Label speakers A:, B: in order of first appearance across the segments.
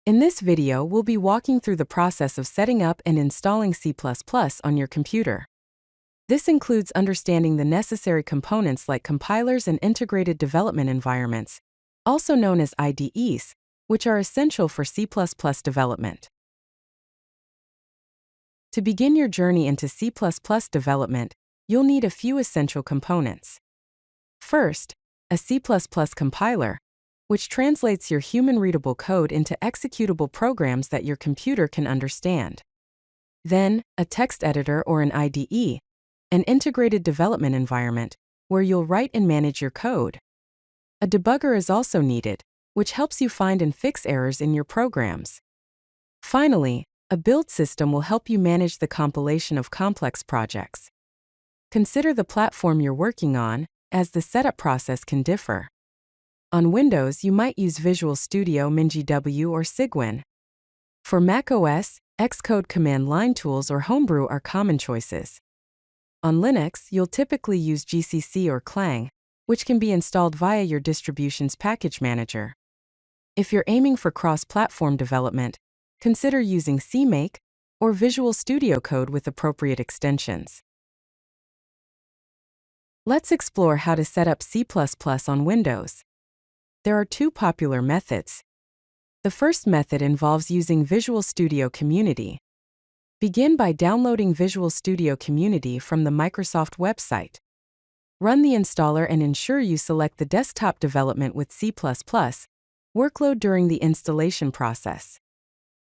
A: In this video, we'll be walking through the process of setting up and installing C++ on your computer. This includes understanding the necessary components like compilers and integrated development environments, also known as IDEs, which are essential for C++ development. To begin your journey into C++ development, you'll need a few essential components. First, a C++ compiler, which translates your human-readable code into executable programs that your computer can understand. Then, a text editor or an IDE, an integrated development environment, where you'll write and manage your code. A debugger is also needed, which helps you find and fix errors in your programs. Finally, a build system will help you manage the compilation of complex projects. Consider the platform you're working on, as the setup process can differ. On Windows, you might use Visual Studio, MinGW, or Cygwin. For macOS, Xcode Command Line Tools or Homebrew are common choices. On Linux, you'll typically use GCC or Clang, which can be installed via your distribution's package manager. If you're aiming for cross-platform development, consider using CMake or Visual Studio Code with appropriate extensions. Let's explore how to set up C++ on Windows. There are two popular methods. The first method involves using Visual Studio Community. Begin by downloading Visual Studio Community from the Microsoft website. Run the installer and ensure you select the desktop development with C++ workload during the installation process.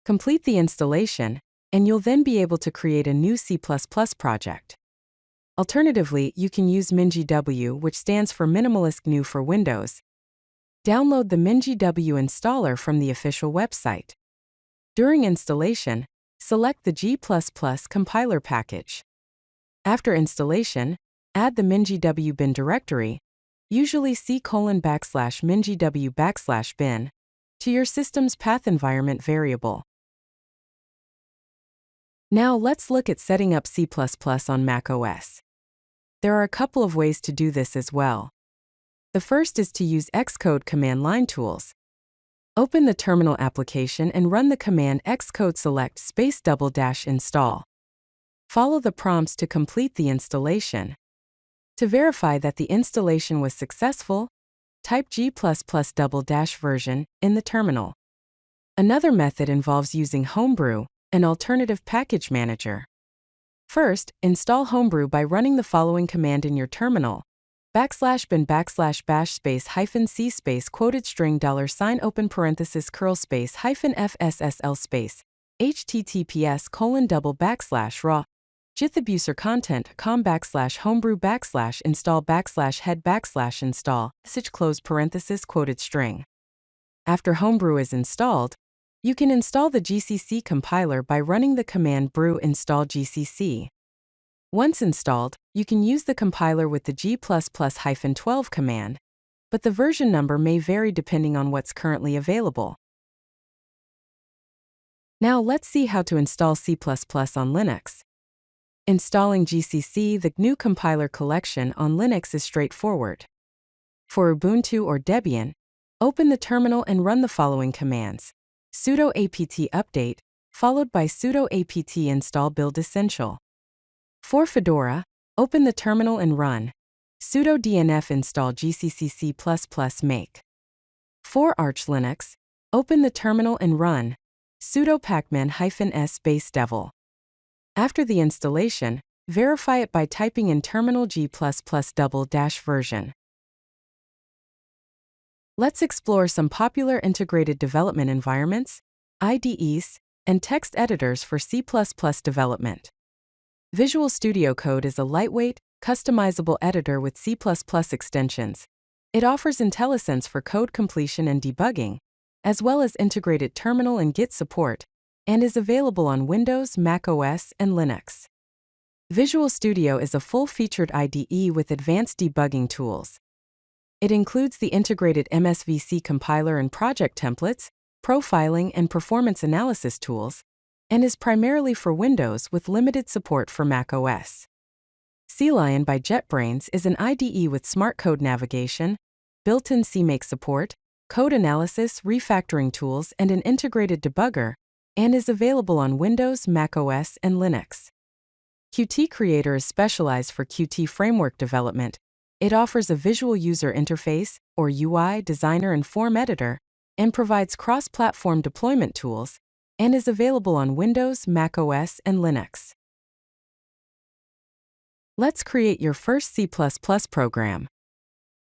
A: Complete the installation, and you'll then be able to create a new C++ project. Alternatively, you can use MinGW, which stands for Minimalist GNU for Windows. Download the MinGW installer from the official website. During installation, select the G++ compiler package. After installation, add the MinGW bin directory, usually C:\\MinGW\bin, to your system's path environment variable. Now let's look at setting up C++ on macOS. There are a couple of ways to do this as well. The first is to use Xcode Command Line Tools. Open the terminal application and run the command xcode select --install. Follow the prompts to complete the installation. To verify that the installation was successful, type G++version in the terminal. Another method involves using Homebrew, an alternative package manager. First, install Homebrew by running the following command in your terminal: /bin/bash -c quoted string $ open parenthesis curl --fssl https://raw githabuser content com /homebrew /install /head /install message close parenthesis quoted string. After Homebrew is installed, you can install the GCC compiler by running the command brew install gcc. Once installed, you can use the compiler with the G++-12 command, but the version number may vary depending on what's currently available. Now let's see how to install C++ on Linux. Installing GCC, the GNU compiler collection on Linux, is straightforward. For Ubuntu or Debian, open the terminal and run the following commands: sudo apt update, followed by sudo apt install build essential. For Fedora, open the terminal and run sudo dnf install gccc++ make. For Arch Linux, open the terminal and run sudo pacman-s devil. After the installation, verify it by typing in terminal G++-version. Let's explore some popular integrated development environments, IDEs, and text editors for C++ development. Visual Studio Code is a lightweight, customizable editor with C++ extensions. It offers IntelliSense for code completion and debugging, as well as integrated terminal and Git support, and is available on Windows, macOS, and Linux. Visual Studio is a full-featured IDE with advanced debugging tools. It includes the integrated MSVC compiler and project templates, profiling and performance analysis tools, and is primarily for Windows with limited support for macOS. CLion by JetBrains is an IDE with smart code navigation, built-in CMake support, code analysis, refactoring tools, and an integrated debugger, and is available on Windows, macOS, and Linux. Qt Creator is specialized for Qt framework development. It offers a visual user interface, or UI, designer and form editor, and provides cross-platform deployment tools, and is available on Windows, macOS, and Linux. Let's create your first C++ program.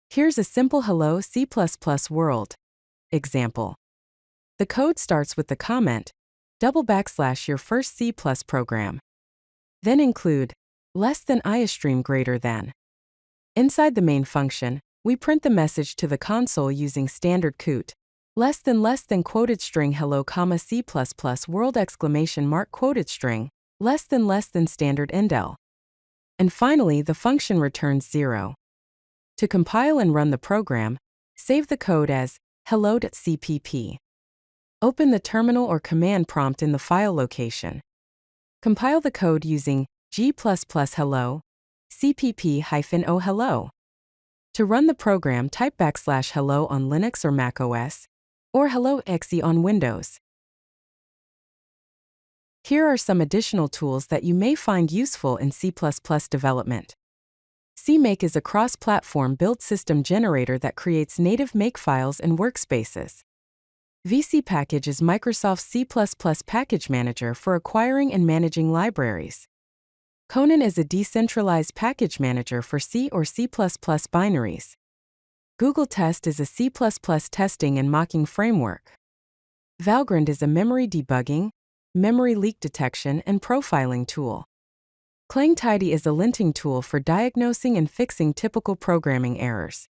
A: Here's a simple Hello C++ world example. The code starts with the comment, // your first C++ program. Then include i stream greater than. Inside the main function, we print the message to the console using standard quote, <= quoted string hello, C++ world quoted string, <= standard indel. And finally, the function returns 0. To compile and run the program, save the code as hello.cpp. Open the terminal or command prompt in the file location. Compile the code using g++ hello, cpp-o hello. To run the program, type \hello on Linux or macOS, or hello exe on Windows. Here are some additional tools that you may find useful in C++ development. CMake is a cross-platform build system generator that creates native makefiles and workspaces. VCPackage is Microsoft's C++ package manager for acquiring and managing libraries. Conan is a decentralized package manager for C or C++ binaries. Google Test is a C++ testing and mocking framework. Valgrind is a memory debugging, memory leak detection, and profiling tool. ClangTidy is a linting tool for diagnosing and fixing typical programming errors.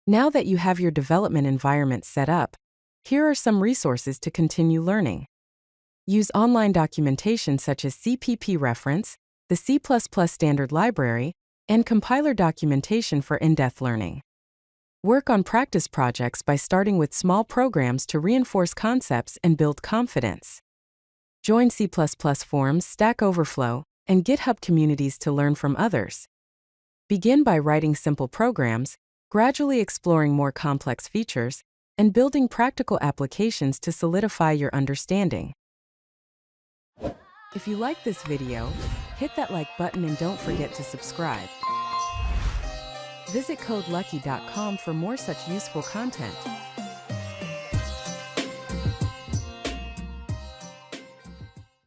A: Now that you have your development environment set up, here are some resources to continue learning. Use online documentation such as CPP Reference, the C++ Standard Library, and compiler documentation for in-depth learning. Work on practice projects by starting with small programs to reinforce concepts and build confidence. Join C++ forums, Stack Overflow, and GitHub communities to learn from others. Begin by writing simple programs, gradually exploring more complex features, and building practical applications to solidify your understanding. If you like this video, hit that like button and don't forget to subscribe. Visit CodeLucky.com for more such useful content.